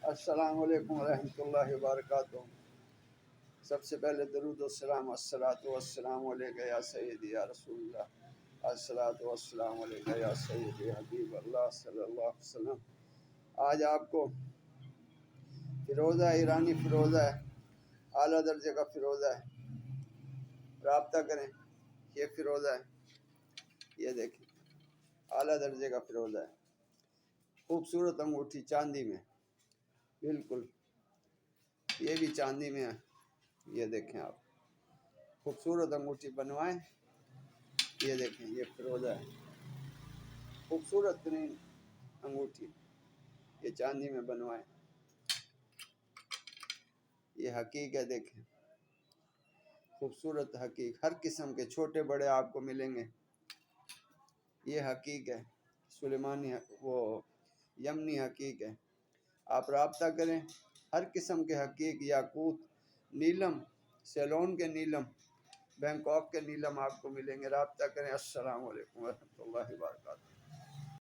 السلام علیکم ورحمۃ اللہ وبرکاتہ۔ سب سے پہلے درود و سلام، الصلاۃ والسلام علیک یا سیدی یا رسول اللہ، الصلاۃ والسلام علیک یا سیدی حبیب اللہ صلی اللہ علیہ وسلم۔ آج آپ کو فیروزہ ایرانی فیروزہ ہے، اعلیٰ درجے کا فیروزہ ہے، رابطہ کریں۔ یہ فیروزہ ہے، یہ دیکھیں اعلیٰ درجے کا فیروزہ ہے، خوبصورت انگوٹھی چاندی میں، بالکل یہ بھی چاندی میں ہے۔ یہ دیکھیں آپ، خوبصورت انگوٹھی بنوائیں۔ یہ دیکھیں یہ فیروزہ ہے، خوبصورت ترین انگوٹھی، یہ چاندی میں بنوائیں۔ یہ حقیق ہے، دیکھیں خوبصورت حقیق، ہر قسم کے چھوٹے بڑے آپ کو ملیں گے۔ یہ حقیق ہے، سلیمانی وہ یمنی حقیق ہے۔ آپ رابطہ کریں، ہر قسم کے حقیق، یاقوت، نیلم، سیلون کے نیلم، بینکاک کے نیلم آپ کو ملیں گے۔ رابطہ کریں۔ السلام علیکم ورحمۃ اللہ وبرکاتہ۔